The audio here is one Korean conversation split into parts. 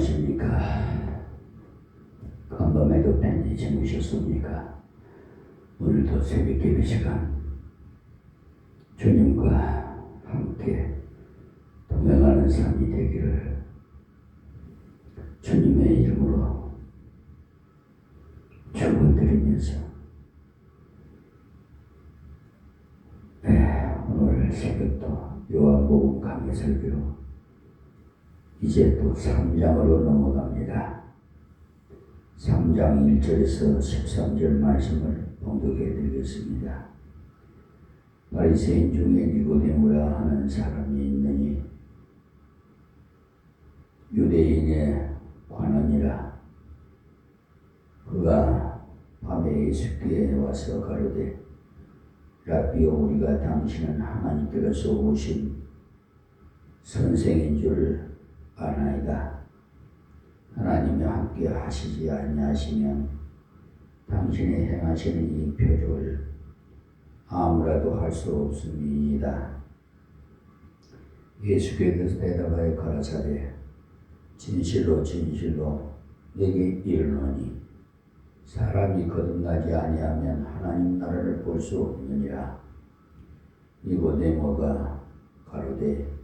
안녕하십니까. 간밤에도 편히 주무셨습니까? 오늘도 새벽 예배 시간 주님과 함께 동행하는 삶이 되기를 주님의 이름으로 축원드리면서 오늘 새벽도 요한복음 강해 설교로 이제 또 3장으로 넘어갑니다. 3장 1절에서 13절 말씀을 봉독해 드리겠습니다. 바리새인 중에 니고데모라 하는 사람이 있느니 유대인의 관원이라. 그가 밤에 예수께 와서 가로되 라비오, 우리가 당신은 하나님께로서 오신 선생인 줄 아나이다. 하나님이 함께 하시지 아니하시면 당신이 행하시는 이 표적을 아무라도 할 수 없음이니이다. 예수께서 대답하여 가라사대 진실로 진실로 내게 이르노니 사람이 거듭나지 아니하면 하나님 나라를 볼 수 없느니라. 니고데모가 가로되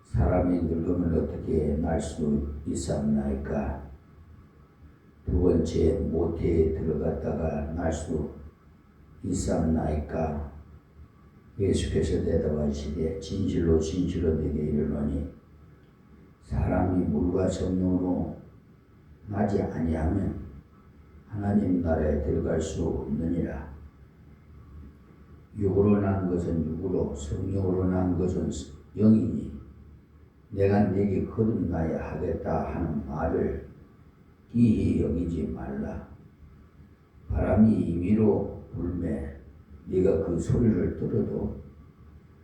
사람이 늙으면 어떻게 날 수 있사옵나이까? 두 번째 모태에 들어갔다가 날 수 있사옵나이까? 예수께서 대답하시되 진실로 진실로 내게 이르노니 사람이 물과 성령으로 나지 아니하면 하나님 나라에 들어갈 수 없느니라. 육으로 난 것은 육으로, 성령으로 난 것은 영이니 내가 네게 거듭나야 하겠다 하는 말을 기히 여기지 말라. 바람이 임의로 불매 네가 그 소리를 들어도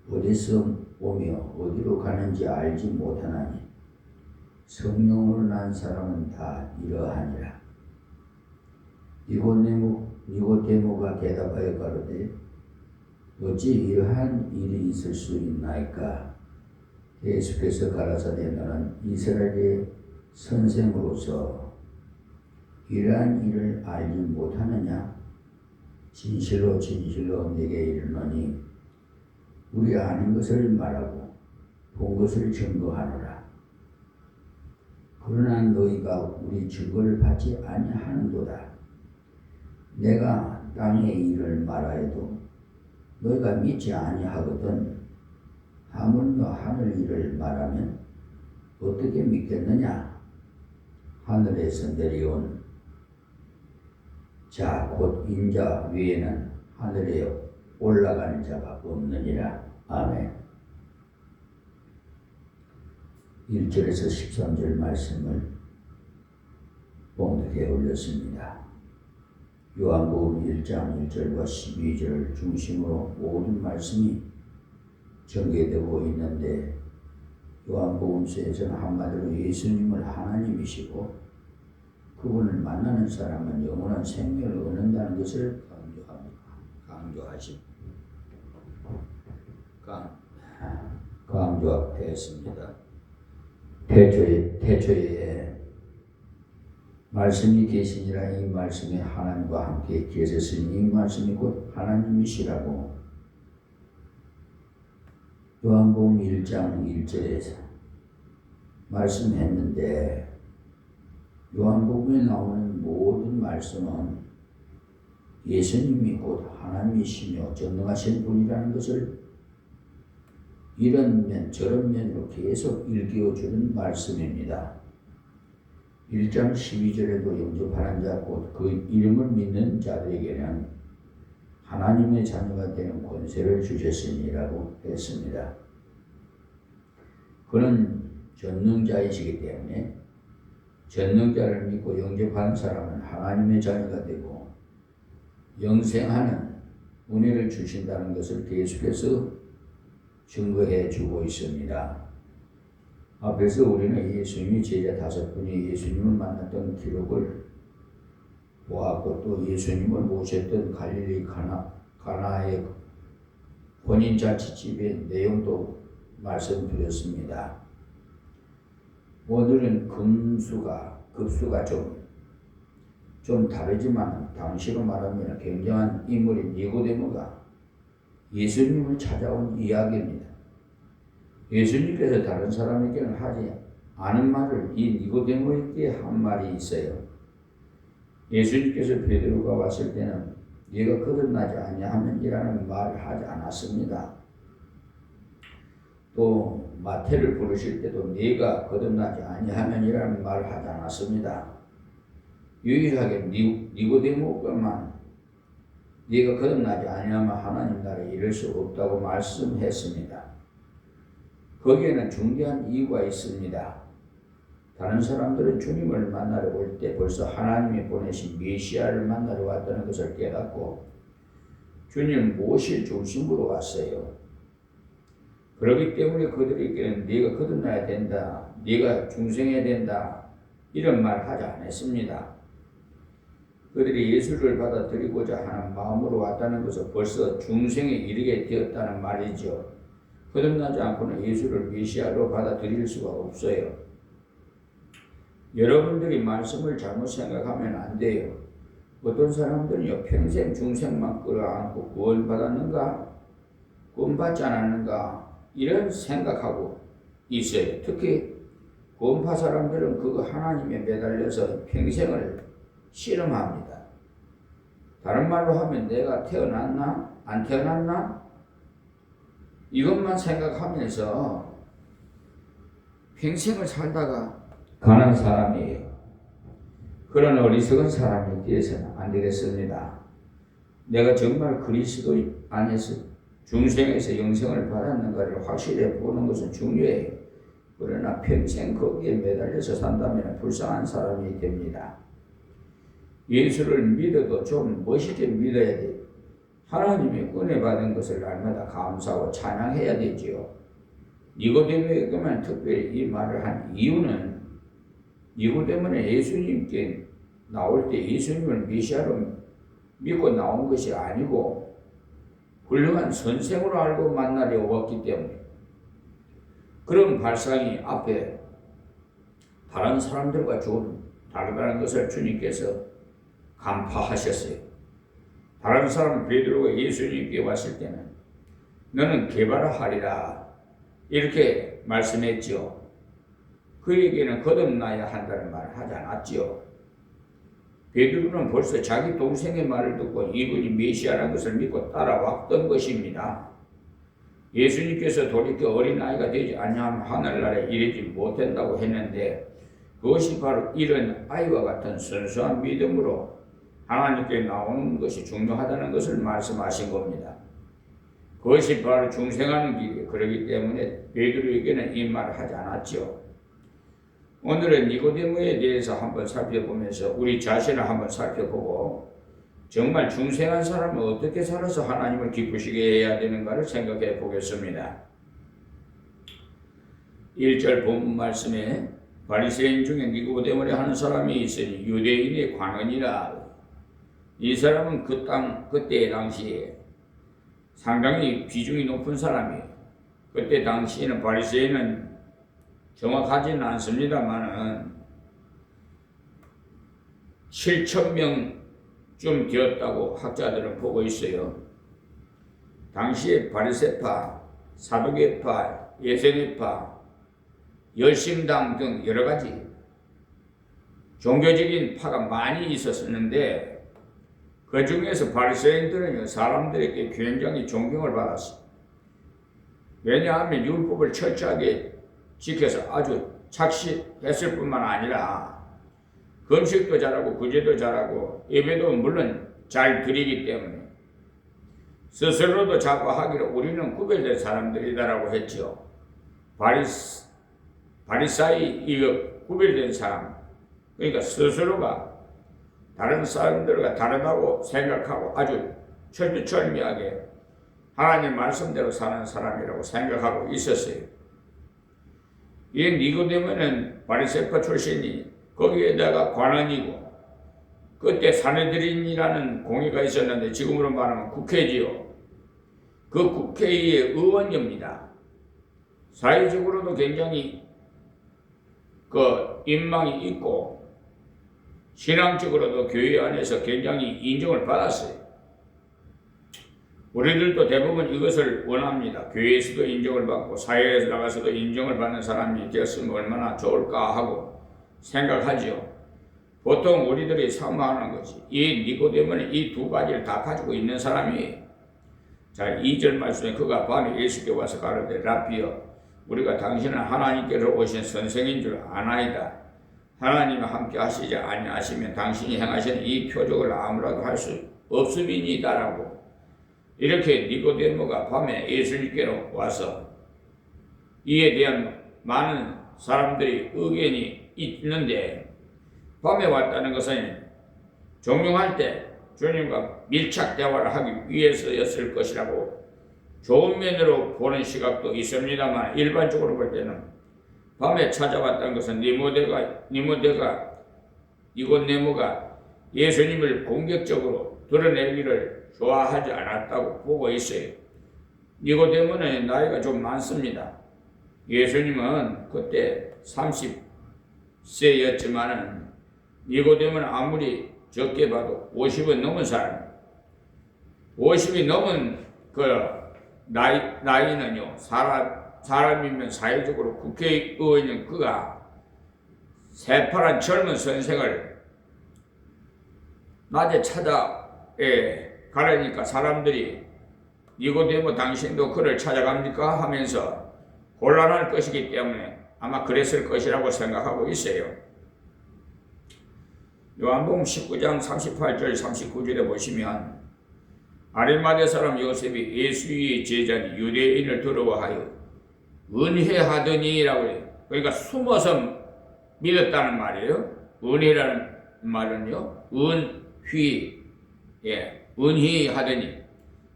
어디서 오며 어디로 가는지 알지 못하나니 성령으로 난 사람은 다 이러하니라. 니고데모가 대답하여 가로되 어찌 이러한 일이 있을 수 있나이까? 예수께서 가라사대 너는 이스라엘의 선생으로서 이러한 일을 알지 못하느냐? 진실로 진실로 네게 이르노니 우리 아는 것을 말하고 본 것을 증거하노라. 그러나 너희가 우리 증거를 받지 아니하는도다. 내가 땅의 일을 말하여도 너희가 믿지 아니하거든. 하물며 하늘 일을 말하면 어떻게 믿겠느냐? 하늘에서 내려온 자 곧 인자 외에는 하늘에 올라가는 자가 없느니라. 아멘. 1절에서 13절 말씀을 봉독해 올렸습니다. 요한복음 1장 1절과 12절을 중심으로 모든 말씀이 전개되고 있는데 요한복음서에서는 한마디로 예수님을 하나님이시고 그분을 만나는 사람은 영원한 생명을 얻는다는 것을 강조했습니다. 태초에 말씀이 계시니라. 이 말씀이 하나님과 함께 계셨으니 이 말씀이 곧 하나님이시라고 요한복음 1장 1절에서 말씀했는데 요한복음에 나오는 모든 말씀은 예수님이 곧 하나님이시며 전능하신 분이라는 것을 이런 면 저런 면으로 계속 일깨워주는 말씀입니다. 1장 12절에도 영접하는 자 곧 그 이름을 믿는 자들에게는 하나님의 자녀가 되는 권세를 주셨으니라고 했습니다. 그는 전능자이시기 때문에 전능자를 믿고 영접하는 사람은 하나님의 자녀가 되고 영생하는 은혜를 주신다는 것을 계속해서 증거해 주고 있습니다. 앞에서 우리는 예수님이 제자 5분이 예수님을 만났던 기록을 보았고 또 예수님을 모셨던 갈릴리 가나의 혼인잔치집의 내용도 말씀드렸습니다. 오늘은 급수가 좀 다르지만 당시로 말하면 굉장한 인물인 니고데모가 예수님을 찾아온 이야기입니다. 예수님께서 다른 사람에게는 하지 않은 말을 이 니고데모에게 한 말이 있어요. 예수님께서 베드로가 왔을 때는 네가 거듭나지 아니하면이라는 말을 하지 않았습니다. 또 마태를 부르실 때도 네가 거듭나지 아니하면이라는 말을 하지 않았습니다. 유일하게 니고데모만 네가 거듭나지 아니하면 하나님 나라에 이를 수 없다고 말씀했습니다. 거기에는 중요한 이유가 있습니다. 다른 사람들은 주님을 만나러 올 때 벌써 하나님이 보내신 메시아를 만나러 왔다는 것을 깨닫고 주님 모실 중심으로 왔어요. 그렇기 때문에 그들에게는 네가 거듭나야 된다, 네가 중생해야 된다 이런 말 하지 않았습니다. 그들이 예수를 받아들이고자 하는 마음으로 왔다는 것은 벌써 중생에 이르게 되었다는 말이죠. 거듭나지 않고는 예수를 메시아로 받아들일 수가 없어요. 여러분들이 말씀을 잘못 생각하면 안 돼요. 어떤 사람들은요, 평생 중생만 끌어안고 구원받았는가, 구원받지 않았는가 이런 생각하고 있어요. 특히 구원파 사람들은 그거 하나님에 매달려서 평생을 씨름합니다. 다른 말로 하면 내가 태어났나 안 태어났나 이것만 생각하면서 평생을 살다가 가는 사람이에요. 그런 어리석은 사람이 되어서는 안 되겠습니다. 내가 정말 그리스도 안에서 중생에서 영생을 받았는가를 확실히 보는 것은 중요해요. 그러나 평생 거기에 매달려서 산다면 불쌍한 사람이 됩니다. 예수를 믿어도 좀 멋있게 믿어야 돼요. 하나님의 은혜 받은 것을 날마다 감사하고 찬양해야 되지요. 니고데모에게만 특별히 이 말을 한 이유는 니고데모는 예수님께 나올 때 예수님을 메시아로 믿고 나온 것이 아니고 훌륭한 선생으로 알고 만나려 왔기 때문에 그런 발상이 앞에 다른 사람들과 좀 다르다는 것을 주님께서 간파하셨어요. 다른 사람 베드로가 예수님께 왔을 때는 너는 개발하리라 이렇게 말씀했지요. 그에게는 거듭나야 한다는 말을 하지 않았지요. 베드로는 벌써 자기 동생의 말을 듣고 이분이 메시아라는 것을 믿고 따라왔던 것입니다. 예수님께서 돌이켜 어린아이가 되지 아니하면 하늘나라에 이르지 못한다고 했는데 그것이 바로 이런 아이와 같은 순수한 믿음으로 하나님께 나오는 것이 중요하다는 것을 말씀하신 겁니다. 그것이 바로 중생하는 길이에요. 그렇기 때문에 베드로에게는 이 말을 하지 않았죠. 오늘은 니고데모에 대해서 한번 살펴보면서 우리 자신을 한번 살펴보고 정말 중생한 사람은 어떻게 살아서 하나님을 기쁘시게 해야 되는가를 생각해 보겠습니다. 1절 본문 말씀에 바리새인 중에 니고데모라 하는 사람이 있으니 유대인의 관원이라. 이 사람은 그때 당시에 상당히 비중이 높은 사람이에요. 그때 당시에는 바리새인은 정확하지는 않습니다만은 7,000명쯤 되었다고 학자들은 보고 있어요. 당시에 바리새파, 사두개파, 예세네파, 열심당 등 여러 가지 종교적인 파가 많이 있었는데 그 중에서 바리새인들은 사람들에게 굉장히 존경을 받았어요. 왜냐하면 율법을 철저하게 지켜서 아주 착실했을 뿐만 아니라 금식도 잘하고 구제도 잘하고 예배도 물론 잘 드리기 때문에 스스로도 자부하기를 우리는 구별된 사람들이다라고 했죠. 바리사이 이거 구별된 사람, 그러니까 스스로가 다른 사람들과 다르다고 생각하고 아주 철두철미하게 하나님 말씀대로 사는 사람이라고 생각하고 있었어요. 이 니고데모는 바리새파 출신이 거기에다가 관원이고 그때 사내들인이라는 공회가 있었는데 지금으로 말하면 국회지요. 그 국회의 의원입니다. 사회적으로도 굉장히 그 인망이 있고 신앙적으로도 교회 안에서 굉장히 인정을 받았어요. 우리들도 대부분 이것을 원합니다. 교회에서도 인정을 받고 사회에서 나가서도 인정을 받는 사람이 되었으면 얼마나 좋을까 하고 생각하지요. 보통 우리들이 사모하는 것이 이 니고데모는 이 두 가지를 다 가지고 있는 사람이에요. 자, 2절 말씀에 그가 밤에 예수께 와서 가로되 라피여 우리가 당신은 하나님께로 오신 선생인 줄 아나이다. 하나님과 함께 하시지 아니하시면 당신이 행하시는 이 표적을 아무라도 할 수 없음이니다라고 이렇게 니고데모가 밤에 예수님께로 와서 이에 대한 많은 사람들이 의견이 있는데 밤에 왔다는 것은 종용할 때 주님과 밀착 대화를 하기 위해서였을 것이라고 좋은 면으로 보는 시각도 있습니다만 일반적으로 볼 때는 밤에 찾아왔다는 것은 니고데모가 예수님을 공격적으로 드러내기를 좋아하지 않았다고 보고 있어요. 니고데모는 나이가 좀 많습니다. 예수님은 그때 30세였지만은 니고데모는 아무리 적게 봐도 50은 넘은 사람. 50이 넘은 그 나이는요, 사람이면 사회적으로 국회의원인 그가 새파란 젊은 선생을 낮에 가려니까 사람들이 니고데모 당신도 그를 찾아갑니까? 하면서 곤란할 것이기 때문에 아마 그랬을 것이라고 생각하고 있어요. 요한복음 19장 38절 39절에 보시면 아리마대 사람 요셉이 예수의 제자니 유대인을 두려워하여 은혜하더니라고 해요. 그러니까 숨어서 믿었다는 말이에요. 은혜라는 말은요, 은희하더니.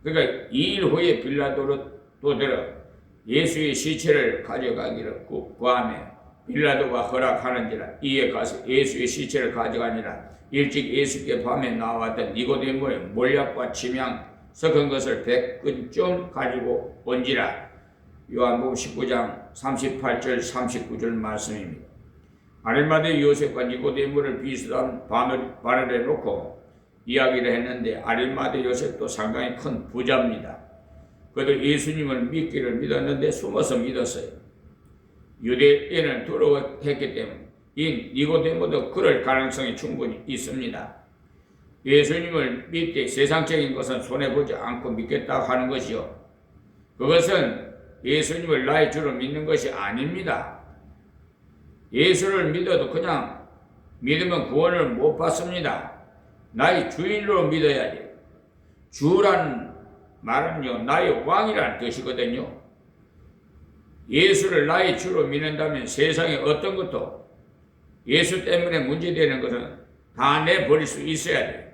그러니까 2일 후에 빌라도로 들어 예수의 시체를 가져가기를 구하며 빌라도가 허락하는지라 이에 가서 예수의 시체를 가져가니라. 일찍 예수께 밤에 나왔던 니고데모의 몰약과 침향 섞은 것을 100근쯤 가지고 온지라. 요한복음 19장 38절 39절 말씀입니다. 아리마대 요셉과 니고데모를 비슷한 반을 해놓고 이야기를 했는데 아리마대 요셉도 상당히 큰 부자입니다. 그도 예수님을 믿기를 믿었는데 숨어서 믿었어요. 유대인을 두려워했기 때문에 이 니고데모도 그럴 가능성이 충분히 있습니다. 예수님을 믿되 세상적인 것은 손해보지 않고 믿겠다고 하는 것이요, 그것은 예수님을 나의 주로 믿는 것이 아닙니다. 예수를 믿어도 그냥 믿으면 구원을 못 받습니다. 나의 주인으로 믿어야 돼요. 주라는 말은요, 나의 왕이라는 뜻이거든요. 예수를 나의 주로 믿는다면 세상에 어떤 것도 예수 때문에 문제되는 것은 다 내버릴 수 있어야 돼요.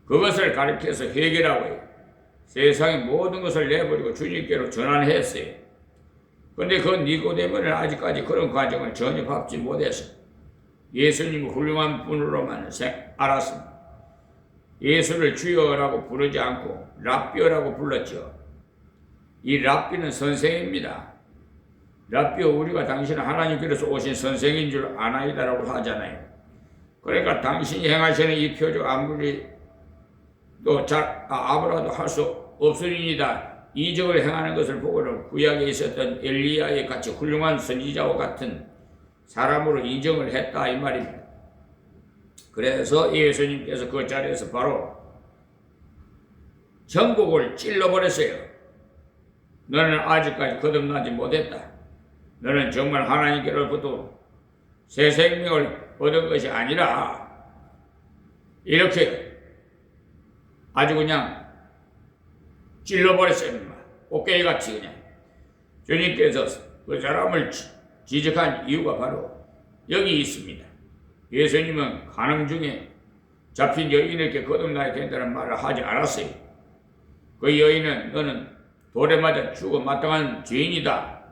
그것을 가리켜서 해결하고 해요. 세상의 모든 것을 내버리고 주님께로 전환했어요. 그런데 그 니고데모는 아직까지 그런 과정을 전혀 밟지 못했어요. 예수님을 훌륭한 분으로만 알았습니다. 예수를 주여라고 부르지 않고 랍비어라고 불렀죠. 이 랍비는 선생입니다. 랍비어 우리가 당신은 하나님께로서 오신 선생인 줄 아나이다라고 하잖아요. 그러니까 당신이 행하시는 이 표적 아무라도 할 수 없으리이다. 이적을 행하는 것을 보고는 구약에 있었던 엘리야의 같이 훌륭한 선지자와 같은 사람으로 인정을 했다 이 말입니다. 그래서 예수님께서 그 자리에서 바로 전곡을 찔러버렸어요. 너는 아직까지 거듭나지 못했다. 너는 정말 하나님께로부터 새 생명을 얻은 것이 아니라 이렇게 아주 그냥 찔러버렸어요. 꽃게이같이 그냥. 주님께서 그 사람을 지적한 이유가 바로 여기 있습니다. 예수님은 가늠 중에 잡힌 여인에게 거듭나야 된다는 말을 하지 않았어요. 그 여인은 너는 돌에 맞아 죽어 마땅한 죄인이다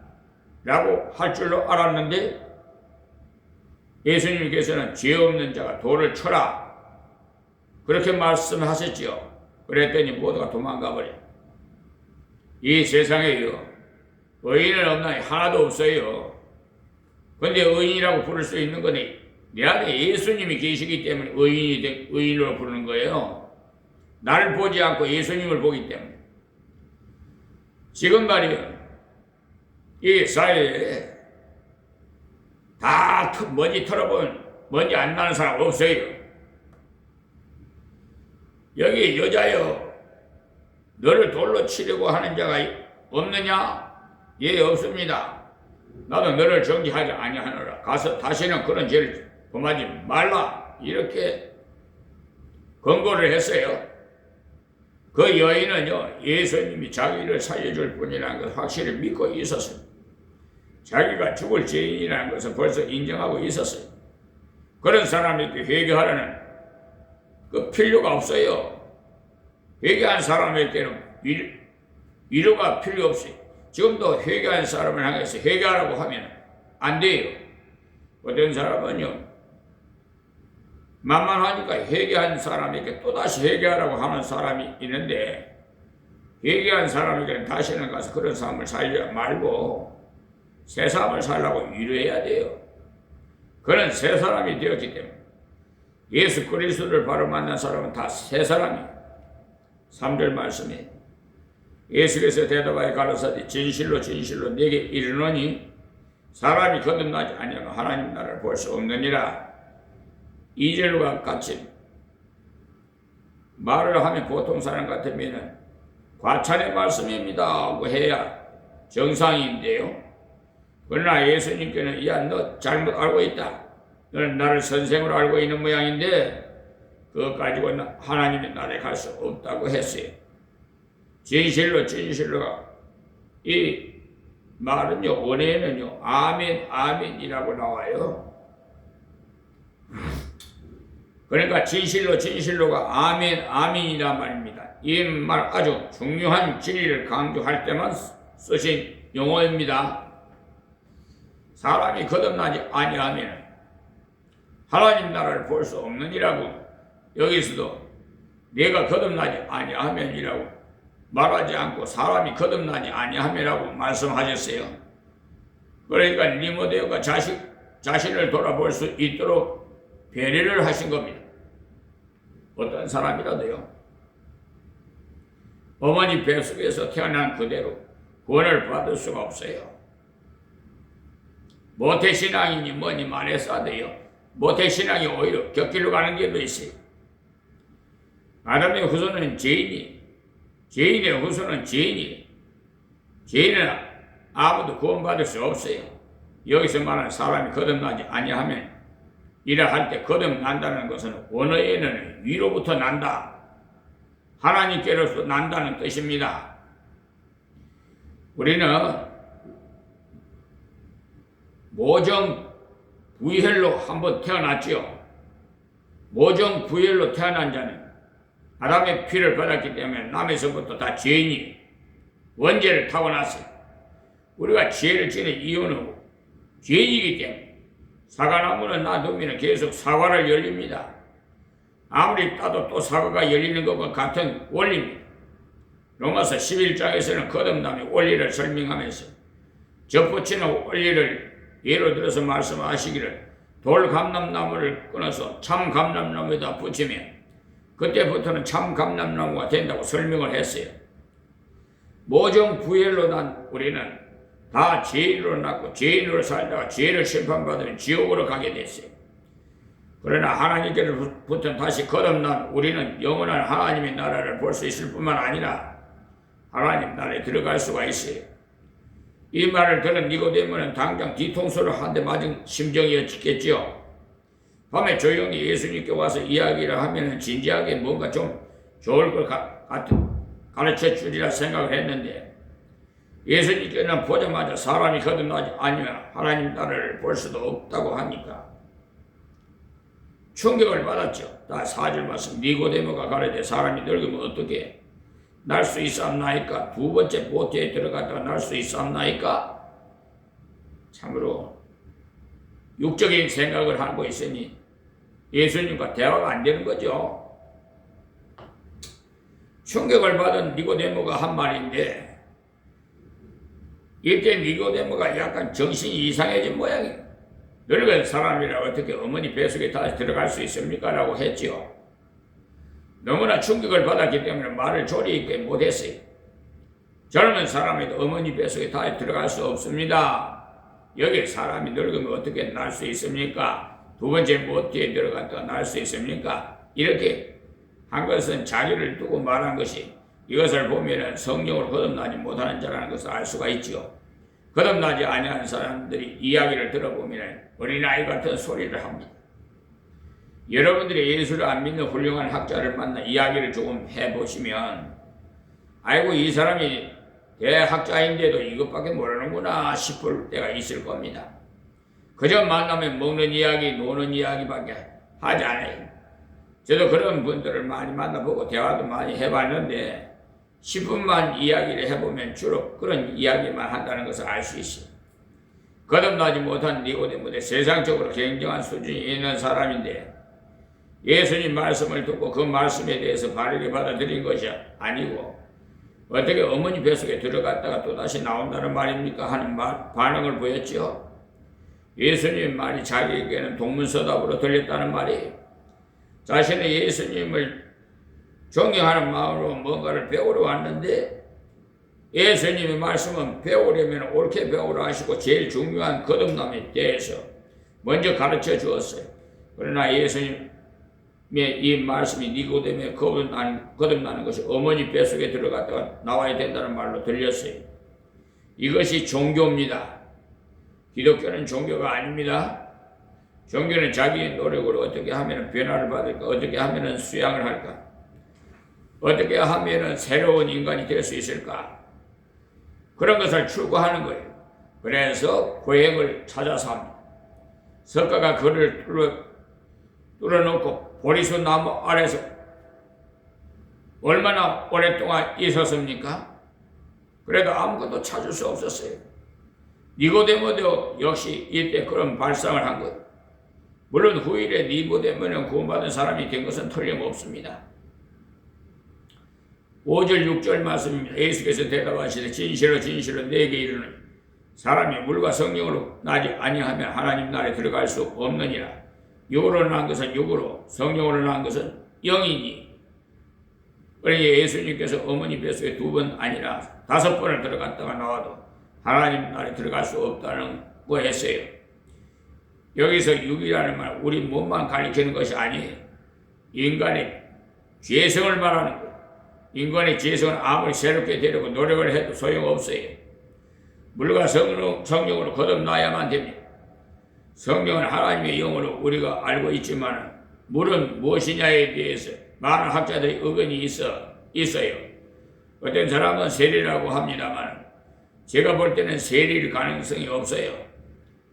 라고 할 줄로 알았는데 예수님께서는 죄 없는 자가 돌을 쳐라 그렇게 말씀하셨지요. 그랬더니 모두가 도망가 버려. 이 세상에요, 의인은 없나니 하나도 없어요. 근데 의인이라고 부를 수 있는 거는 내 안에 예수님이 계시기 때문에 의인으로 부르는 거예요. 나를 보지 않고 예수님을 보기 때문에. 지금 말이요, 이 사회에 다 먼지 털어보면 먼지 안 나는 사람 없어요. 여기 여자여, 너를 돌로 치려고 하는 자가 없느냐? 예, 없습니다. 나도 너를 정죄하지 아니하노라. 가서 다시는 그런 죄를 범하지 말라. 이렇게 권고를 했어요. 그 여인은요, 예수님이 자기를 살려줄 뿐이라는 것을 확실히 믿고 있었어요. 자기가 죽을 죄인이라는 것을 벌써 인정하고 있었어요. 그런 사람에게 회개하라는 그 필요가 없어요. 회개한 사람에게는 위로가 필요 없어요. 지금도 회개한 사람을 향해서 회개하라고 하면 안 돼요. 어떤 사람은요, 만만하니까 회개한 사람에게 또다시 회개하라고 하는 사람이 있는데, 회개한 사람에게는 다시는 가서 그런 삶을 살지 말고 새 삶을 살라고 위로해야 돼요. 그는 새 사람이 되었기 때문에. 예수 그리스도를 바로 만난 사람은 다 새 사람이에요. 3절 말씀에 예수께서 대답하여 가라사대 진실로 진실로 내게 이르노니 사람이 거듭나지 아니하면 하나님 나라를 볼 수 없느니라. 2절과 같이 말을 하면 보통 사람 같으면 과찬의 말씀입니다 하고 해야 정상인데요. 그러나 예수님께는 야, 너 잘못 알고 있다. 너는 나를 선생으로 알고 있는 모양인데 그것 가지고는 하나님의 나라에 갈 수 없다고 했어요. 진실로 진실로가 이 말은요, 원에는요 아멘 아멘이라고 나와요. 그러니까 진실로 진실로가 아멘 아멘이란 말입니다. 이 말 아주 중요한 진리를 강조할 때만 쓰신 용어입니다. 사람이 거듭나지 아니하면 하나님 나라를 볼 수 없느니라고, 여기서도 내가 거듭나지 아니하면이라고 말하지 않고 사람이 거듭나지 아니하면이라고 말씀하셨어요. 그러니까 니모데오가 자신을 돌아볼 수 있도록 배려를 하신 겁니다. 어떤 사람이라도요, 어머니 뱃속에서 태어난 그대로 구원을 받을 수가 없어요. 모태신앙이니 뭐니 말해서 하대요. 모태신앙이 오히려 격길로 가는 길도 있어요. 아담의 후손은 죄인이, 죄인의 후손은 죄인이, 죄인은 아무도 구원받을 수 없어요. 여기서 말하는 사람이 거듭나지 아니하면, 이라 할 때 거듭난다는 것은 원어에는 위로부터 난다, 하나님께로서 난다는 뜻입니다. 우리는 모정 부혈로 한번 태어났지요. 모정 부혈로 태어난 자는 아담의 피를 받았기 때문에 남에서부터 다 죄인이 원죄를 타고났어요. 우리가 죄를 지는 이유는 죄인이기 때문에. 사과나무는 놔두면 계속 사과를 열립니다. 아무리 따도 또 사과가 열리는 것과 같은 원리입니다. 로마서 11장에서는 거듭남의 원리를 설명하면서 접붙이는 원리를 예로 들어서 말씀하시기를, 돌감람나무를 끊어서 참감람나무에다 붙이면 그때부터는 참감람나무가 된다고 설명을 했어요. 모정 부혈로 난 우리는 다 죄인으로 났고 죄인으로 살다가 죄를 심판받으면 지옥으로 가게 됐어요. 그러나 하나님께로부터 다시 거듭난 우리는 영원한 하나님의 나라를 볼 수 있을 뿐만 아니라 하나님 나라에 들어갈 수가 있어요. 이 말을 들은 니고데모는 당장 뒤통수를 한 대 맞은 심정이었겠지요. 밤에 조용히 예수님께 와서 이야기를 하면 진지하게 뭔가 좀 좋을 것 가르쳐 주리라 생각을 했는데, 예수님께는 보자마자 사람이 거듭나지 아니면 하나님 나라를 볼 수도 없다고 하니까 충격을 받았죠. 다 4절 말씀, 니고데모가 가르되 사람이 늙으면 어떻게 날 수 있사옵나이까? 두 번째 보트에 들어갔다가 날 수 있사옵나이까? 참으로 육적인 생각을 하고 있으니 예수님과 대화가 안 되는 거죠. 충격을 받은 니고데모가 한 말인데, 이때 니고데모가 약간 정신이 이상해진 모양이에요. 늙은 사람이라 어떻게 어머니 뱃속에 다시 들어갈 수 있습니까? 라고 했지요. 너무나 충격을 받았기 때문에 말을 조리 있게 못했어요. 젊은 사람이 어머니 뱃속에 다시 들어갈 수 없습니다. 여기 사람이 늙으면 어떻게 날 수 있습니까? 두 번째 모태에 들어갔다가 날 수 있습니까? 이렇게 한 것은 자기를 두고 말한 것이, 이것을 보면 성령으로 거듭나지 못하는 자라는 것을 알 수가 있지요. 거듭나지 아니하는 사람들이 이야기를 들어보면 어린아이 같은 소리를 합니다. 여러분들이 예수를 안 믿는 훌륭한 학자를 만나 이야기를 조금 해보시면, 아이고 이 사람이 대학자인데도 이것밖에 모르는구나 싶을 때가 있을 겁니다. 그저 만나면 먹는 이야기, 노는 이야기밖에 하지 않아요. 저도 그런 분들을 많이 만나보고 대화도 많이 해봤는데 10분만 이야기를 해보면 주로 그런 이야기만 한다는 것을 알 수 있어요. 거듭나지 못한 니고데모데 세상적으로 굉장한 수준이 있는 사람인데 예수님 말씀을 듣고 그 말씀에 대해서 바르게 받아들인 것이 아니고 어떻게 어머니 뱃속에 들어갔다가 또다시 나온다는 말입니까? 하는 반응을 보였지요. 예수님 말이 자기에게는 동문서답으로 들렸다는 말이에요. 자신의 예수님을 존경하는 마음으로 뭔가를 배우러 왔는데 예수님의 말씀은 배우려면 옳게 배우라 하시고 제일 중요한 거듭남에 대해서 먼저 가르쳐 주었어요. 그러나 예수님의 이 말씀이 니고데모에 거듭나는 것이 어머니 뱃속에 들어갔다가 나와야 된다는 말로 들렸어요. 이것이 종교입니다. 기독교는 종교가 아닙니다. 종교는 자기의 노력으로 어떻게 하면 변화를 받을까, 어떻게 하면 수양을 할까, 어떻게 하면 새로운 인간이 될 수 있을까, 그런 것을 추구하는 거예요. 그래서 고행을 찾아서 합니다. 석가가 그를 뚫어놓고 보리수 나무 아래서 얼마나 오랫동안 있었습니까? 그래도 아무것도 찾을 수 없었어요. 니고데모도 역시 이때 그런 발상을 한 거예요. 물론 후일에 니고데모는 구원받은 사람이 된 것은 틀림없습니다. 5절 6절 말씀입니다. 예수께서 대답하시되 진실로 진실로 내게 이르노니 사람이 물과 성령으로 나지 아니하면 하나님 나라에 들어갈 수 없느니라. 육으로 난 것은 육으로, 성령으로 난 것은 영이니. 그러니 예수님께서 어머니 뱃속에 2번 아니라 5번을 들어갔다가 나와도 하나님 나라에 들어갈 수 없다는 거 했어요. 여기서 육이라는 말 우리 몸만 가리키는 것이 아니에요. 인간의 죄성을 말하는 거예요. 인간의 죄성은 아무리 새롭게 되려고 노력을 해도 소용없어요. 물과 성령으로 거듭나야만 됩니다. 성경은 하나님의 영으로 우리가 알고 있지만 물은 무엇이냐에 대해서 많은 학자들의 의견이 있어요. 어떤 사람은 세리라고 합니다만 제가 볼 때는 세리일 가능성이 없어요.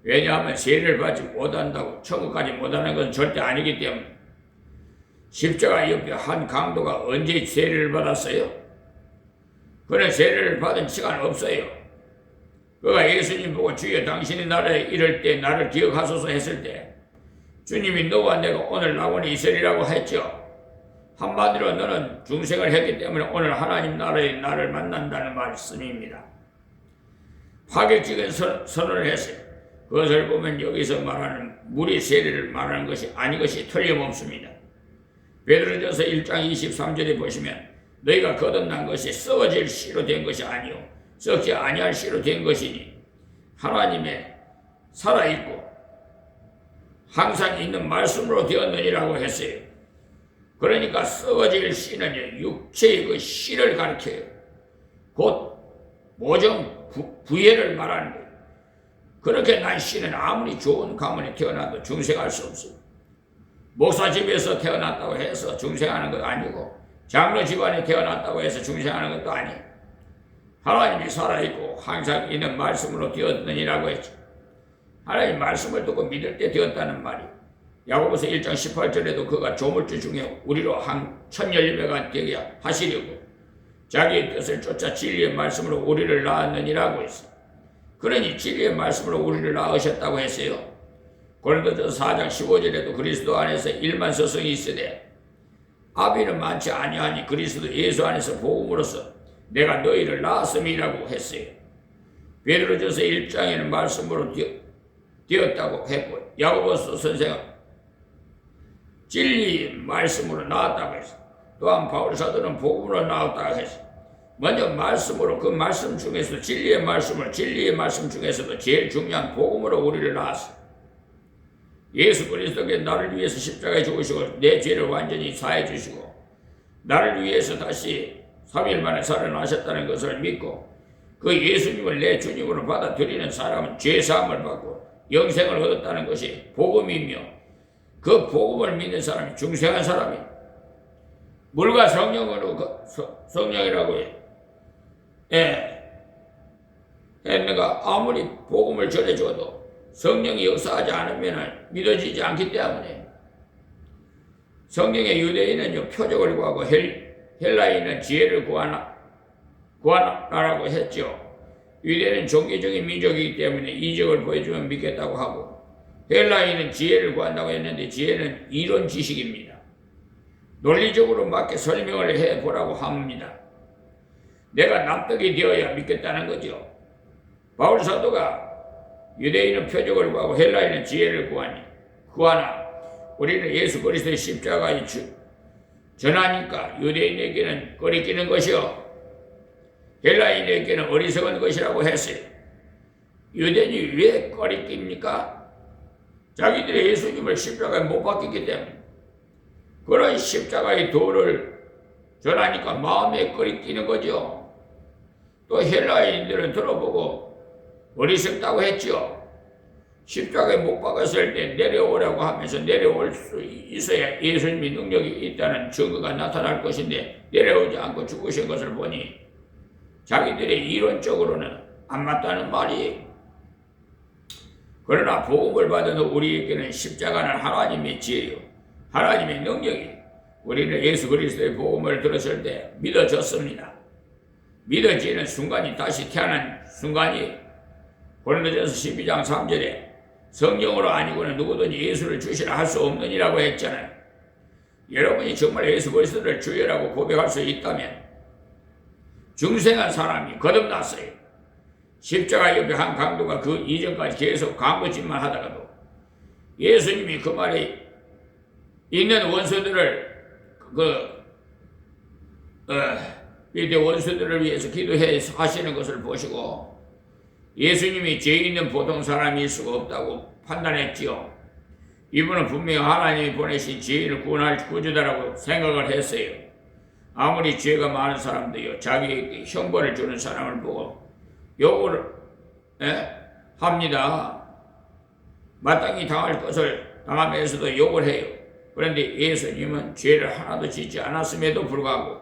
왜냐하면 세리를 받지 못한다고 천국까지 못하는 것은 절대 아니기 때문에. 십자가 옆에 한 강도가 언제 세리를 받았어요? 그는 세리를 받은 시간 없어요. 그가 예수님 보고 주여 당신이 나라에 이를 때 나를 기억하소서 했을 때 주님이 너와 내가 오늘 낙원에 있으리라고 했죠. 한마디로 너는 중생을 했기 때문에 오늘 하나님 나라에 나를 만난다는 말씀입니다. 파격적인 선언을 했어요. 그것을 보면 여기서 말하는 물이 세리를 말하는 것이 아닌 것이 틀림없습니다. 베드로전서 1장 23절에 보시면 너희가 거듭난 것이 썩어질 씨로 된 것이 아니요 썩지 아니할 씨로 된 것이니 하나님의 살아있고 항상 있는 말씀으로 되었느니라고 했어요. 그러니까 썩어질 씨는 육체의 그 씨를 가리켜요. 곧 모종 부예를 말하는 거예요. 그렇게 난 씨는 아무리 좋은 가문에 태어나도 중생할 수 없어요. 목사 집에서 태어났다고 해서 중생하는 것도 아니고 장로 집안에 태어났다고 해서 중생하는 것도 아니에요. 하나님이 살아있고 항상 있는 말씀으로 되었느니라고 했죠. 하나님 말씀을 듣고 믿을 때 되었다는 말이 야고보서 1장 18절에도 그가 조물주 중에 우리로 한 1000열매가 되게 하시려고 자기의 뜻을 쫓아 진리의 말씀으로 우리를 낳았느니라고 했어요. 그러니 진리의 말씀으로 우리를 낳으셨다고 했어요. 고린도전서 4장 15절에도 그리스도 안에서 1만 서성이 있으되 아비는 많지 아니하니 그리스도 예수 안에서 복음으로써 내가 너희를 낳았음이라고 했어요. 베드로전서 1장에는 말씀으로 되었다고 했고, 야고보서 선생은 진리 말씀으로 나왔다고 했어. 또한 바울 사도는 복음으로 나왔다고 했어. 먼저 말씀으로, 그 말씀 중에서 진리의 말씀 중에서도 제일 중요한 복음으로 우리를 낳았어. 예수 그리스도께 나를 위해서 십자가에 죽으시고 내 죄를 완전히 사해 주시고 나를 위해서 다시 3일 만에 살아나셨다는 것을 믿고 그 예수님을 내 주님으로 받아들이는 사람은 죄사함을 받고 영생을 얻었다는 것이 복음이며, 그 복음을 믿는 사람이 중생한 사람이 물과 성령으로 성령이라고 해. 했는가 아무리 복음을 전해줘도 성령이 역사하지 않으면 믿어지지 않기 때문에, 성경의 유대인은 표적을 구하고 헬라인은 지혜를 구하라고 했죠. 유대인은 종교적인 민족이기 때문에 이적을 보여주면 믿겠다고 하고, 헬라인은 지혜를 구한다고 했는데 지혜는 이론 지식입니다. 논리적으로 맞게 설명을 해보라고 합니다. 내가 납득이 되어야 믿겠다는 거죠. 바울 사도가 유대인은 표적을 구하고 헬라인은 지혜를 구하나 우리는 예수 그리스도의 십자가의 전하니까 유대인에게는 꺼리끼는 것이요 헬라인에게는 어리석은 것이라고 했어요. 유대인이 왜 꺼리낍니까? 자기들이 예수님을 십자가에 못 박혔기 때문에. 그런 십자가의 도를 전하니까 마음에 꺼리끼는 거죠. 또 헬라인들은 들어보고 어리석다고 했죠. 십자가에 못 박았을 때 내려오라고 하면서 내려올 수 있어야 예수님의 능력이 있다는 증거가 나타날 것인데 내려오지 않고 죽으신 것을 보니 자기들이 이론적으로는 안 맞다는 말이에요. 그러나 복음을 받은 우리에게는 십자가는 하나님의 지혜요 하나님의 능력이, 우리는 예수 그리스도의 복음을 들었을 때 믿어졌습니다. 믿어지는 순간이 다시 태어난 순간이 고린도전서 12장 3절에 성령으로 아니고는 누구든지 예수를 주시라 할 수 없느니라고 했잖아요. 여러분이 정말 예수 그리스도를 주여라고 고백할 수 있다면 중생한 사람이 거듭났어요. 십자가 옆에 한 강도가 그 이전까지 계속 강구짓만 하다가도 예수님이 그 말에 있는 원수들을 이때 원수들을 위해서 기도해 하시는 것을 보시고 예수님이 죄 있는 보통 사람일 수가 없다고 판단했지요. 이분은 분명히 하나님이 보내신 죄인을 구원할 구주다라고 생각을 했어요. 아무리 죄가 많은 사람도요 자기에게 형벌을 주는 사람을 보고 욕을 합니다. 마땅히 당할 것을 당하면서도 욕을 해요. 그런데 예수님은 죄를 하나도 짓지 않았음에도 불구하고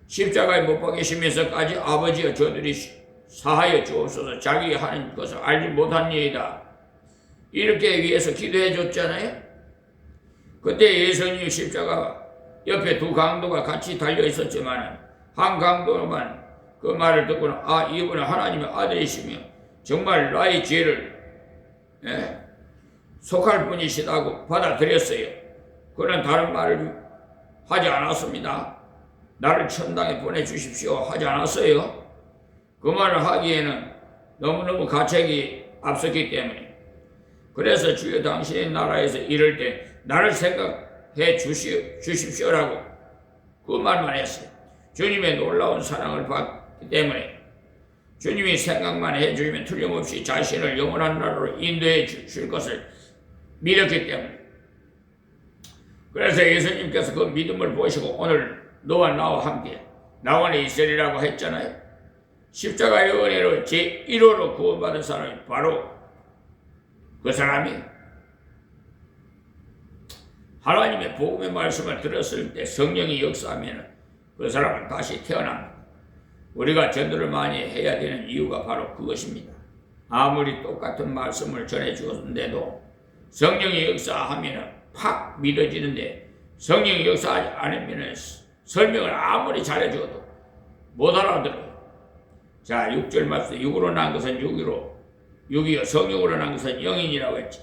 십자가에 못 박히시면서까지 아버지여 저들이 사하여 주옵소서 자기 하는 것을 알지 못하니이다 이렇게 위해서 기도해 줬잖아요. 그때 예수님 십자가 옆에 두 강도가 같이 달려 있었지만 한 강도만 그 말을 듣고는 이분은 하나님의 아들이시며 정말 나의 죄를 속할 분이시다고 받아들였어요. 그런 다른 말을 하지 않았습니다. 나를 천당에 보내주십시오 하지 않았어요. 그 말을 하기에는 너무너무 가책이 앞섰기 때문에. 그래서 주여 당신의 나라에서 이럴 때 나를 생각해 주십시오라고 그 말만 했어요. 주님의 놀라운 사랑을 받기 때문에 주님이 생각만 해주시면 틀림없이 자신을 영원한 나라로 인도해 줄 것을 믿었기 때문에. 그래서 예수님께서 그 믿음을 보시고 오늘 너와 나와 함께 나 안에 있으리라고 했잖아요. 십자가의 은혜로 제1호로 구원받은 사람이 바로 그 사람이 하나님의 복음의 말씀을 들었을 때 성령이 역사하면 그 사람은 다시 태어납니다. 우리가 전도를 많이 해야 되는 이유가 바로 그것입니다. 아무리 똑같은 말씀을 전해주었는데도 성령이 역사하면 팍 믿어지는데 성령이 역사하지 않으면 설명을 아무리 잘해줘도 못 알아들어요. 자, 6절 말씀, 육으로 난 것은 육이요 성령으로 난 것은 영인이라고 했지.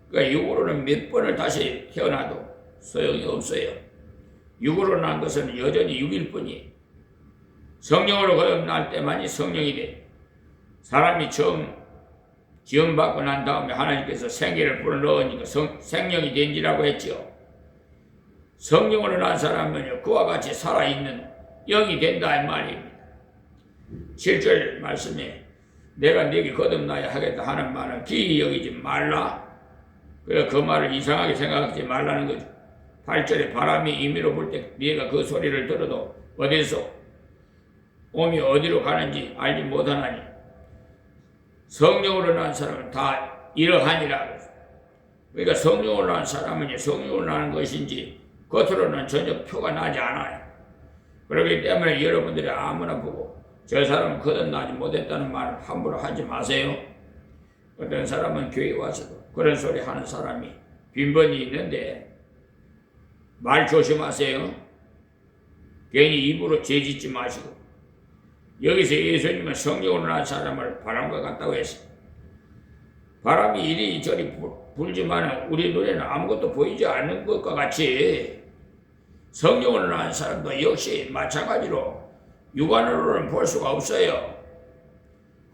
그러니까 육으로는 몇 번을 다시 태어나도 소용이 없어요. 육으로 난 것은 여전히 육일 뿐이에요. 성령으로 거듭날 때만이 성령이 돼. 사람이 처음 지원받고 난 다음에 하나님께서 생기를 불어넣으니까 생명이 된지라고 했지요. 성령으로 난 사람은요 그와 같이 살아있는 영이 된다 이 말입니다. 7절 말씀에 내가 네게 거듭나야 하겠다 하는 말은 기이 여기지 말라. 그래 그 말을 이상하게 생각하지 말라는 거죠. 8절에 바람이 임의로 불 때 네가 그 소리를 들어도 어디서 오미 어디로 가는지 알지 못하나니 성령으로 난 사람은 다 이러하니라. 그러니까 성령으로 난 사람은 성령으로 나는 것인지 겉으로는 전혀 표가 나지 않아요. 그렇기 때문에 여러분들이 아무나 보고 저 사람은 거듭나지 못했다는 말을 함부로 하지 마세요. 어떤 사람은 교회에 와서도 그런 소리 하는 사람이 빈번히 있는데 말 조심하세요. 괜히 입으로 죄짓지 마시고 여기서 예수님은 성령으로 난 사람을 바람과 같다고 했어요. 바람이 이리저리 불지만 우리 눈에는 아무것도 보이지 않는 것과 같이 성령으로 난 사람도 역시 마찬가지로 육안으로는 볼 수가 없어요.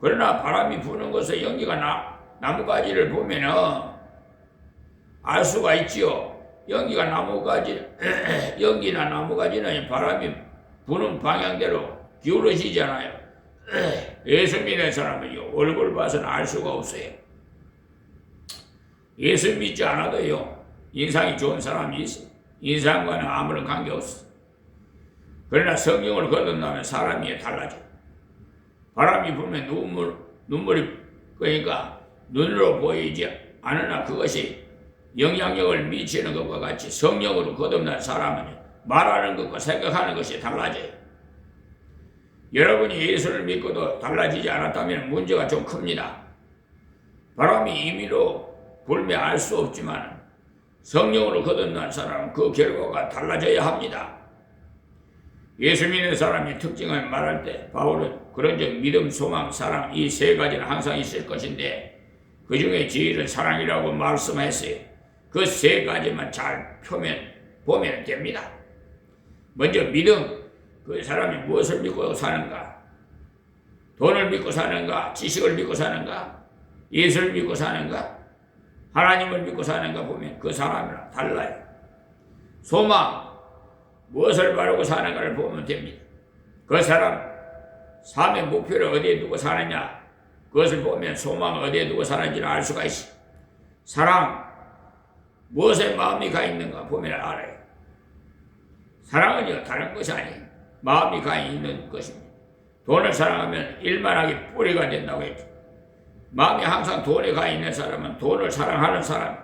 그러나 바람이 부는 것에 연기가 나뭇가지를 보면은 알 수가 있지요. 연기가 나뭇가지, 연기나 나뭇가지는 바람이 부는 방향대로 기울어지잖아요. 예수 믿는 사람은요 얼굴 봐서는 알 수가 없어요. 예수 믿지 않아도요 인상이 좋은 사람이 있어요. 인상과는 아무런 관계없어. 그러나 성령을 거듭나면 사람이 달라져. 바람이 불면 눈물이 그러니까 눈으로 보이지 않으나 그것이 영향력을 미치는 것과 같이 성령으로 거듭난 사람은 말하는 것과 생각하는 것이 달라져요. 여러분이 예수를 믿고도 달라지지 않았다면 문제가 좀 큽니다. 바람이 임의로 불면 알 수 없지만 성령으로 거듭난 사람은 그 결과가 달라져야 합니다. 예수 믿는 사람의 특징을 말할 때 바울은 그런즉 믿음, 소망, 사랑 이 세 가지는 항상 있을 것인데 그 중에 제일은 사랑이라고 말씀했어요. 그 세 가지만 잘 보면 됩니다. 먼저 믿음, 그 사람이 무엇을 믿고 사는가? 돈을 믿고 사는가? 지식을 믿고 사는가? 예수를 믿고 사는가? 하나님을 믿고 사는가 보면 그 사람이랑 달라요. 소망, 무엇을 바라고 사는가를 보면 됩니다. 그 사람 삶의 목표를 어디에 두고 사느냐 그것을 보면 소망을 어디에 두고 사는지를 알 수가 있어. 사랑, 무엇에 마음이 가 있는가 보면 알아요. 사랑은요 다른 것이 아니에요. 마음이 가 있는 것입니다. 돈을 사랑하면 일만하게 뿌리가 된다고 했죠. 마음이 항상 돈에 가 있는 사람은 돈을 사랑하는 사람,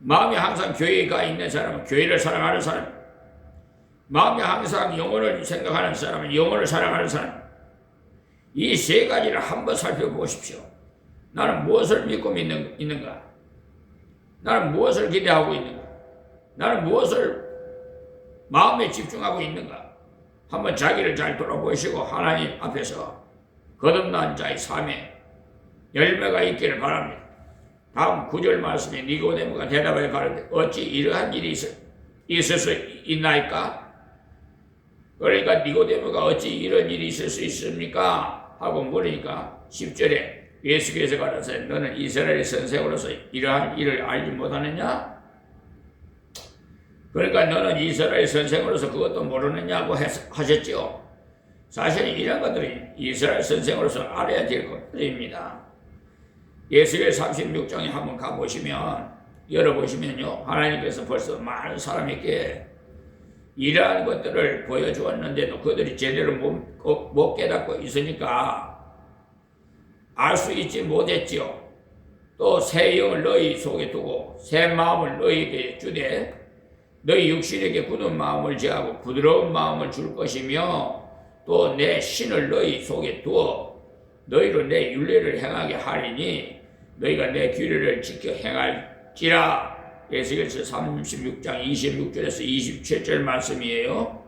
마음이 항상 교회에 가 있는 사람은 교회를 사랑하는 사람, 마음이 항상 영혼을 생각하는 사람은 영혼을 사랑하는 사람. 이 세 가지를 한번 살펴보십시오. 나는 무엇을 믿고 있는가? 나는 무엇을 기대하고 있는가? 나는 무엇을 마음에 집중하고 있는가? 한번 자기를 잘 돌아보시고 하나님 앞에서 거듭난 자의 삶에 열매가 있기를 바랍니다. 다음 9절 말씀에 니고데모가 대답하여 가로되 어찌 이러한 일이 있을 수 있나이까? 그러니까 니고데모가 어찌 이런 일이 있을 수 있습니까? 하고 물으니까 10절에 예수께서 가라사대 너는 이스라엘의 선생으로서 이러한 일을 알지 못하느냐? 그러니까 너는 이스라엘 선생으로서 그것도 모르느냐고 하셨지요. 사실 이런 것들이 이스라엘 선생으로서 알아야 될 것들입니다. 예수의 36장에 한번 가보시면 열어보시면요 하나님께서 벌써 많은 사람에게 이러한 것들을 보여주었는데도 그들이 제대로 못 깨닫고 있으니까 알 수 있지 못했지요. 또 새 영을 너희 속에 두고 새 마음을 너희에게 주되 너희 육신에게 굳은 마음을 제하고 부드러운 마음을 줄 것이며 또 내 신을 너희 속에 두어 너희로 내 율례를 행하게 하리니 너희가 내 규례를 지켜 행할지라. 에스겔서 36장 26절에서 27절 말씀이에요.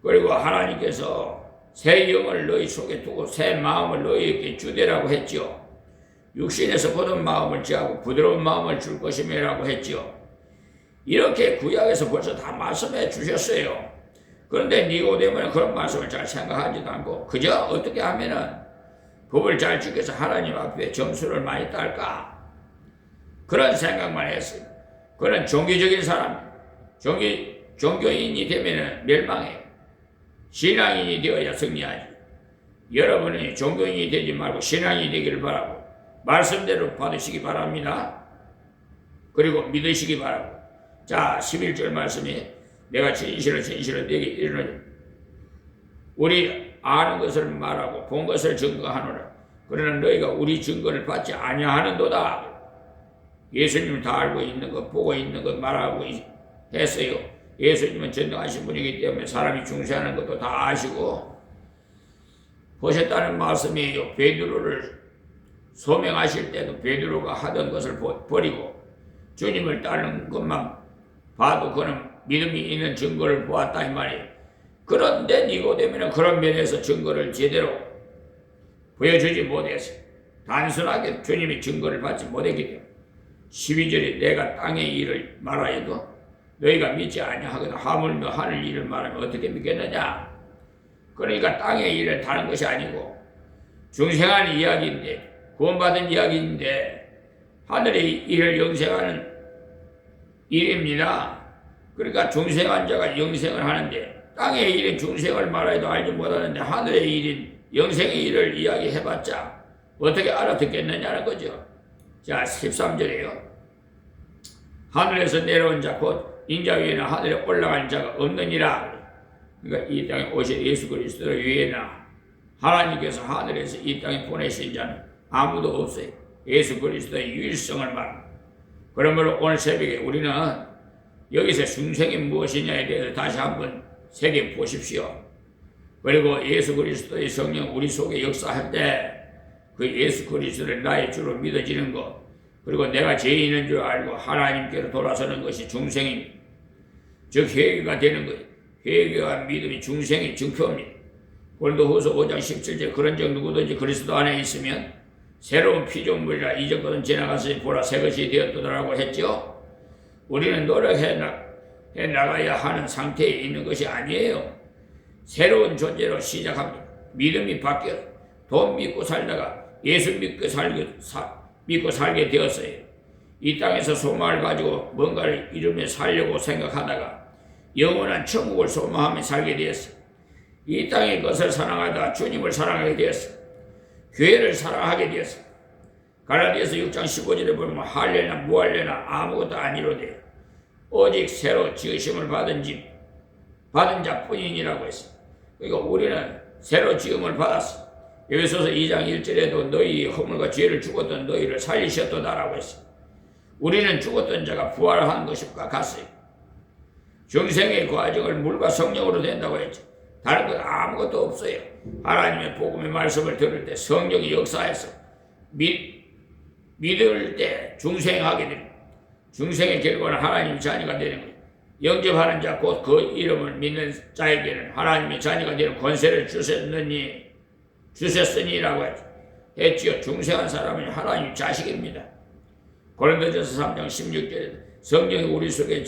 그리고 하나님께서 새 영을 너희 속에 두고 새 마음을 너희에게 주되라고 했지요. 육신에서 굳은 마음을 제하고 부드러운 마음을 줄 것이며라고 했지요. 이렇게 구약에서 벌써 다 말씀해 주셨어요. 그런데 니고데모는 그런 말씀을 잘 생각하지도 않고 그저 어떻게 하면은 법을 잘 지켜서 하나님 앞에 점수를 많이 딸까? 그런 생각만 했어요. 그런 종교적인 사람, 종교인이 되면 멸망해. 신앙인이 되어야 승리하지. 여러분이 종교인이 되지 말고 신앙인이 되기를 바라고 말씀대로 받으시기 바랍니다. 그리고 믿으시기 바라고. 자, 11절 말씀이 내가 진실을 내게 이르노니 우리 아는 것을 말하고 본 것을 증거하노라. 그러나 너희가 우리 증거를 받지 아니하는도다. 예수님은 다 알고 있는 것, 보고 있는 것 말하고 했어요. 예수님은 전능하신 분이기 때문에 사람이 중세하는 것도 다 아시고 보셨다는 말씀이에요. 베드로를 소명하실 때도 베드로가 하던 것을 버리고 주님을 따르는 것만 봐도 그는 믿음이 있는 증거를 보았다 이 말이에요. 그런데 니고데모는 그런 면에서 증거를 제대로 보여주지 못했어요. 단순하게 주님이 증거를 받지 못했기 때문에 12절에 내가 땅의 일을 말하여도 너희가 믿지 아니하거든 하물며 하늘 일을 말하면 어떻게 믿겠느냐. 그러니까 땅의 일을 다른 것이 아니고 중생하는 이야기인데 구원받은 이야기인데 하늘의 일을 영생하는 일입니다. 그러니까 중생한 자가 영생을 하는데 땅의 일인 중생을 말해도 알지 못하는데 하늘의 일인 영생의 일을 이야기해봤자 어떻게 알아듣겠느냐는 거죠. 자, 13절이에요. 하늘에서 내려온 자 곧 인자 위에는 하늘에 올라간 자가 없느니라. 그러니까 이 땅에 오신 예수 그리스도 위에나 하나님께서 하늘에서 이 땅에 보내신 자는 아무도 없어요. 예수 그리스도의 유일성을 말합니다. 그러므로 오늘 새벽에 우리는 여기서 중생이 무엇이냐에 대해서 다시 한번 새겨 보십시오. 그리고 예수 그리스도의 성령 우리 속에 역사할 때 그 예수 그리스도를 나의 주로 믿어지는 것, 그리고 내가 죄인인 줄 알고 하나님께로 돌아서는 것이 중생입니다. 즉 회개가 되는 거예요. 회개와 믿음이 중생의 증표입니다. 고린도후서 5장 17절 그런즉 누구든지 그리스도 안에 있으면 새로운 피조물이라 이전 것은 지나갔으니 보라 새 것이 되었더라고 했죠. 우리는 노력해 나가야 하는 상태에 있는 것이 아니에요. 새로운 존재로 시작합니다. 믿음이 바뀌어 돈 믿고 살다가 예수 믿고 살게 되었어요. 이 땅에서 소망을 가지고 뭔가를 이루며 살려고 생각하다가 영원한 천국을 소망하며 살게 되었어요. 이 땅의 것을 사랑하다가 주님을 사랑하게 되었어요. 교회를 사랑하게 되었어요. 갈라디아서 6장 15절에 보면 할례나 무할례나 아무것도 아니로되 오직 새로 지으심을 받은 자뿐이니라고 했어요. 그러니까 우리는 새로 지음을 받았어. 에베소서 2장 1절에도 너희 허물과 죄를 죽었던 너희를 살리셨도다라고 했어요. 우리는 죽었던 자가 부활한 것과 같아요. 중생의 과정을 물과 성령으로 된다고 했죠. 다른 건 아무것도 없어요. 하나님의 복음의 말씀을 들을 때 성령이 역사해서 믿을 때 중생하게 됩니다. 중생의 결과는 하나님의 자녀가 되는 거예요. 영접하는 자 곧 그 이름을 믿는 자에게는 하나님의 자녀가 되는 권세를 주셨으니라고 했지요. 중생한 사람은 하나님 자식입니다. 고린도전서 3장 16절에 성령이 우리 속에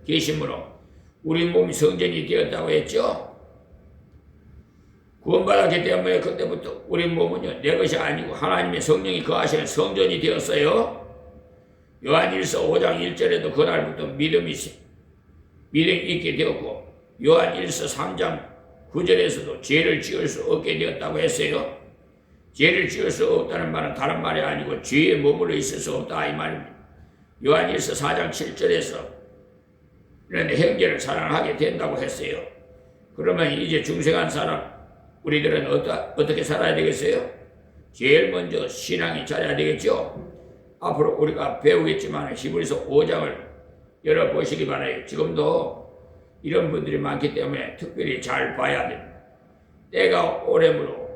계심으로 우리 몸이 성전이 되었다고 했죠. 구원받았기 때문에 그때부터 우리 몸은요 내 것이 아니고 하나님의 성령이 거하시는 성전이 되었어요. 요한일서 5장 1절에도 그날부터 믿음이 있게 되었고 요한일서 3장 9절에서도 죄를 지을 수 없게 되었다고 했어요. 죄를 지을 수 없다는 말은 다른 말이 아니고 죄에 머물러 있을 수 없다 이 말입니다. 요한일서 4장 7절에서 이런 형제를 사랑하게 된다고 했어요. 그러면 이제 중생한 사람 우리들은 어떻게 살아야 되겠어요? 제일 먼저 신앙이 자라야 되겠죠. 앞으로 우리가 배우겠지만 히브리서 5장을 열어보시기 바라요. 지금도 이런 분들이 많기 때문에 특별히 잘 봐야 됩니다. 때가 오래므로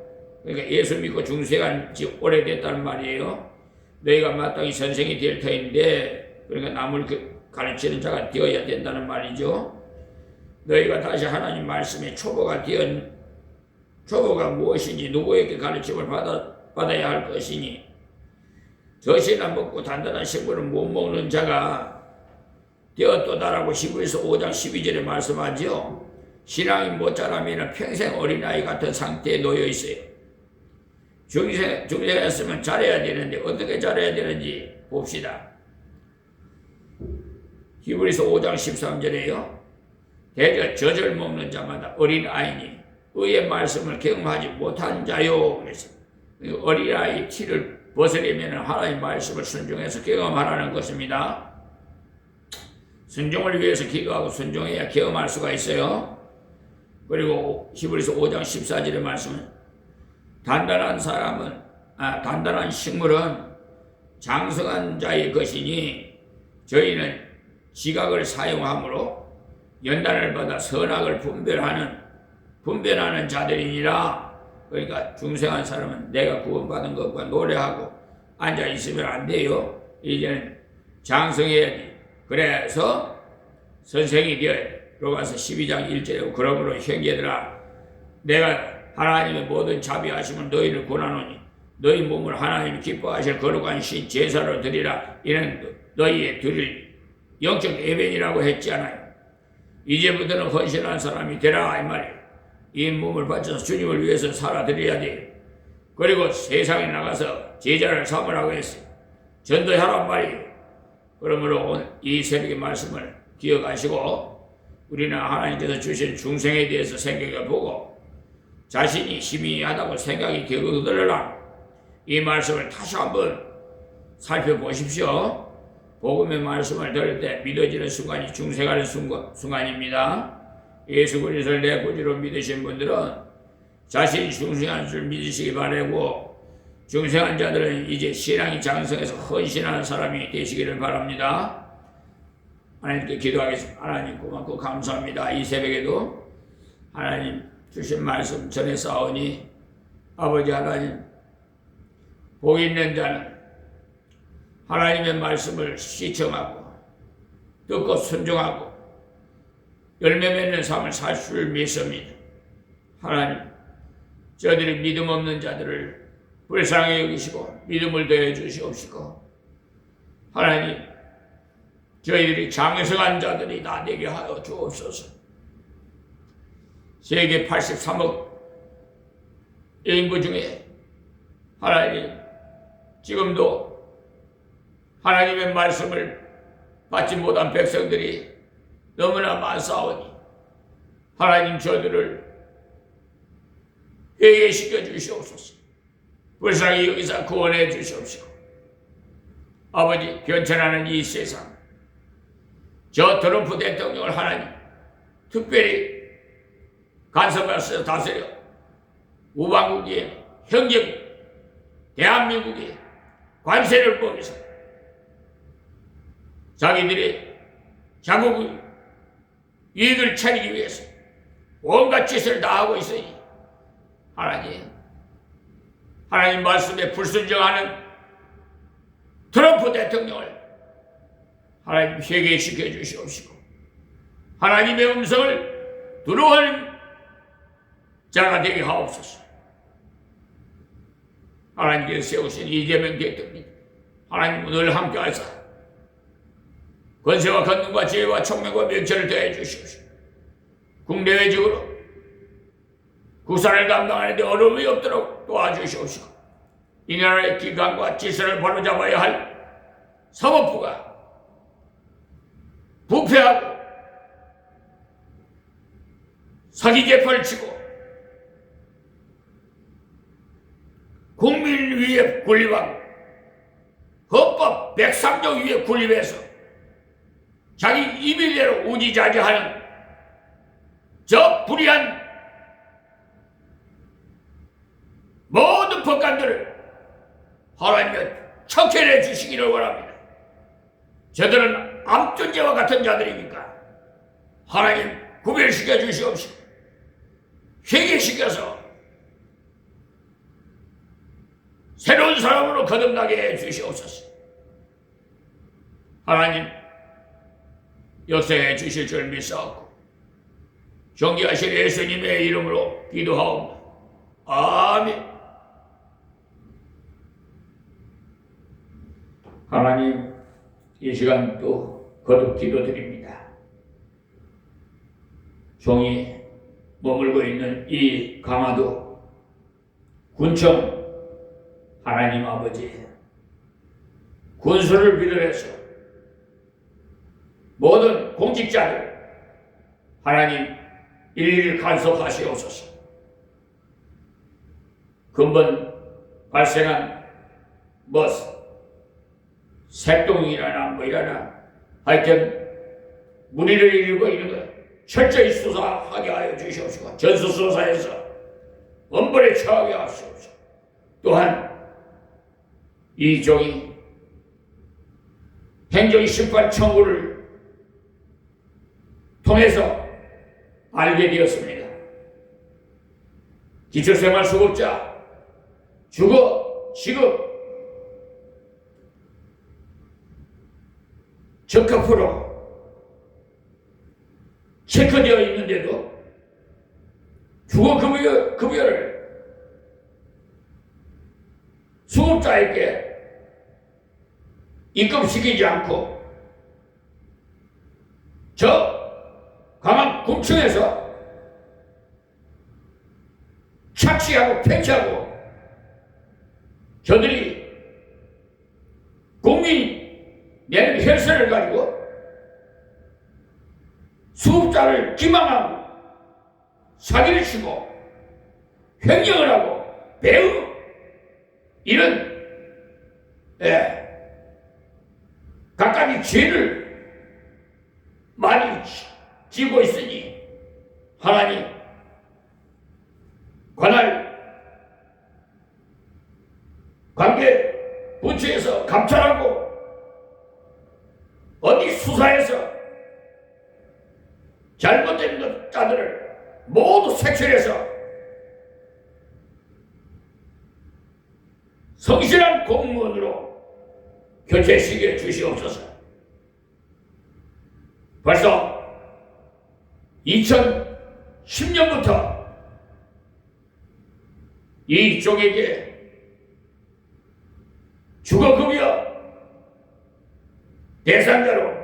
그러니까 예수 믿고 중생한 지 오래됐다는 말이에요. 너희가 마땅히 선생이 될 터인데 그러니까 남을 가르치는 자가 되어야 된다는 말이죠. 너희가 다시 하나님 말씀에 초보가 무엇인지 누구에게 가르침을 받아야 할 것이니 젖이나 먹고 단단한 식물을 못 먹는 자가 되었도다라고 히브리서 5장 12절에 말씀하죠. 신앙이 못 자라면 평생 어린아이 같은 상태에 놓여 있어요. 중생했으면 잘해야 되는데 어떻게 잘해야 되는지 봅시다. 히브리서 5장 13절에요. 대저 젖을 먹는 자마다 어린 아이니 의의 말씀을 경험하지 못한 자요. 그래서 어린아이 티를 벗으려면 하나님 말씀을 순종해서 경험하라는 것입니다. 순종을 위해서 기도하고 순종해야 경험할 수가 있어요. 그리고 히브리서 5장 14절의 말씀은 단단한 식물은 장성한 자의 것이니 저희는 지각을 사용함으로 연단을 받아 선악을 분별하는 자들이니라. 그러니까 중생한 사람은 내가 구원받은 것과 노래하고 앉아 있으면 안 돼요. 이제는 장성해야 돼. 그래서 선생이 되어야 돼. 로마서 12장 1절에 그러므로 형제들아 내가 하나님의 모든 자비하심을 너희를 권하노니 너희 몸을 하나님이 기뻐하실 거룩한 신 제사로 드리라. 이는 너희의 드릴 영적 예배이라고 했지 않아요. 이제부터는 헌신한 사람이 되라 이 말이에요. 이 몸을 바쳐서 주님을 위해서 살아드려야 돼요. 그리고 세상에 나가서 제자를 삼으라고 했어요. 전도하란 말이에요. 그러므로 오늘 이 새벽의 말씀을 기억하시고 우리는 하나님께서 주신 중생에 대해서 생각해보고 자신이 희미하다고 생각이 되거들라 이 말씀을 다시 한번 살펴보십시오. 복음의 말씀을 들을 때 믿어지는 순간이 중생하는 순간입니다. 예수 그리스도를 내 구주로 믿으신 분들은 자신이 중생한 줄 믿으시기 바라고 중생한 자들은 이제 신앙이 장성해서 헌신하는 사람이 되시기를 바랍니다. 하나님께 기도하겠습니다. 하나님 고맙고 감사합니다. 이 새벽에도 하나님 주신 말씀 전해 싸우니 아버지 하나님 복 있는 자는 하나님의 말씀을 시청하고 듣고 순종하고 열매 맺는 삶을 살 줄 믿습니다. 하나님 저들이 믿음 없는 자들을 불쌍히 여기시고 믿음을 더해 주시옵시고 하나님 저희들이 장성한 자들이 다 되게 하여 주옵소서. 세계 83억 인구 중에 하나님 지금도 하나님의 말씀을 받지 못한 백성들이 너무나 많사오니 하나님 저들을 회개시켜 주시옵소서. 불쌍히 여기서 구원해 주시옵시고 아버지 변천하는 이 세상 저 트럼프 대통령을 하나님 특별히 간섭하셔서 다스려 우방국의 형제국 대한민국의 관세를 보면서 자기들의 자국 이익을 차리기 위해서 온갖 짓을 다 하고 있으니 하나님 말씀에 불순종하는 트럼프 대통령을 하나님 회개시켜 주시옵시고 하나님의 음성을 두려워하는 자가 되게 하옵소서. 하나님께서 세우신 이재명 대통령 하나님은 늘 함께 하사 권세와 권능과 지혜와 총명과 명철을 더해 주시옵시고 국내외적으로 국산을 감당하는 데 어려움이 없도록 도와주시옵시고 이 나라의 기강과 질서를 바로잡아야 할 사법부가 부패하고 사기 재판을 치고 국민 위에 군립하고 헌법 103조 위에 군립해서 자기 임의대로 우지자지하는 저 불의한 모든 법관들을 하나님이 척결해 주시기를 원합니다. 저들은 암존재와 같은 자들이니까 하나님 구별시켜 주시옵시고 회개시켜서 새로운 사람으로 거듭나게 해 주시옵소서. 하나님 역사해 주실 줄 믿사옵고 존귀하신 예수님의 이름으로 기도하옵니다. 아멘. 하나님 이 시간 또 거듭 기도드립니다. 종이 머물고 있는 이 강화도 군청 하나님 아버지 군수를 비롯해서 모든 공직자들 하나님 일일이 간섭하시옵소서. 근본 발생한 색동이라나 하여튼 무리를 이루고 이런 것 철저히 수사하게 하여 주시옵시고 전수조사에서 엄벌에 처하게 하시옵소서. 또한 이 종이 행정심판 청구를 통해서 알게 되었습니다. 기초생활수급자 주거 지급 적합으로 체크되어 있는데도 주거급여를 수급자에게 입금시키지 않고 저 강한 군청에서 착취하고 폐취하고 저들이 국민 내는 혈세를 가지고 수급자를 기망하고 사기를 치고 횡령을 하고 매우 이런 각각의 죄를 많이 지고 있으니 하나님 관할 관계 부처에서 감찰하고 어디 수사해서 잘못된 자들을 모두 색출해서 성실한 공무원으로 교체시켜 주시옵소서. 벌써 2010년부터 이 종에게 주거급여 대상자로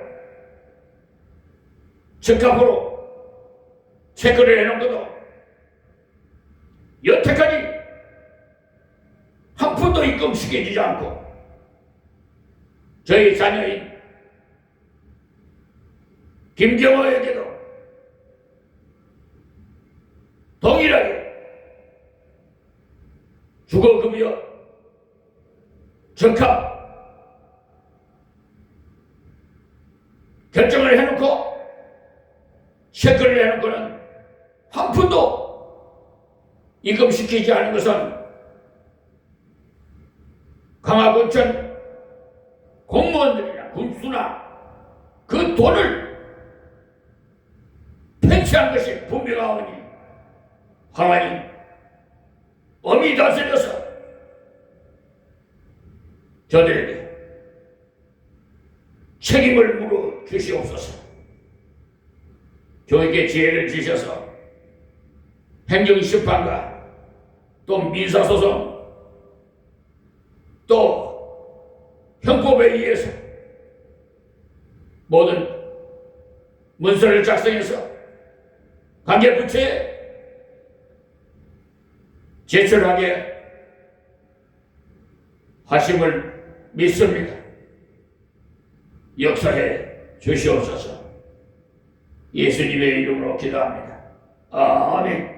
적합으로 체크를 해놓은 것도 여태까지 한 푼도 입금시켜주지 않고 저희 자녀인 김경호에게도 동일하게 주거급여 적합 결정을 해놓고 체크를 해놓고는 한 푼도 입금시키지 않은 것은 강화군청 공무원들이나 군수나 그 돈을 팽치한 것이 분명하오니 하나님 엄히 다스려서 저들에게 책임을 물어 주시옵소서. 저에게 지혜를 주셔서 행정심판과 또 민사소송 또 형법에 의해서 모든 문서를 작성해서 관계부처에 제출하게 하심을 믿습니다. 역사해 주시옵소서. 예수님의 이름으로 기도합니다. 아멘.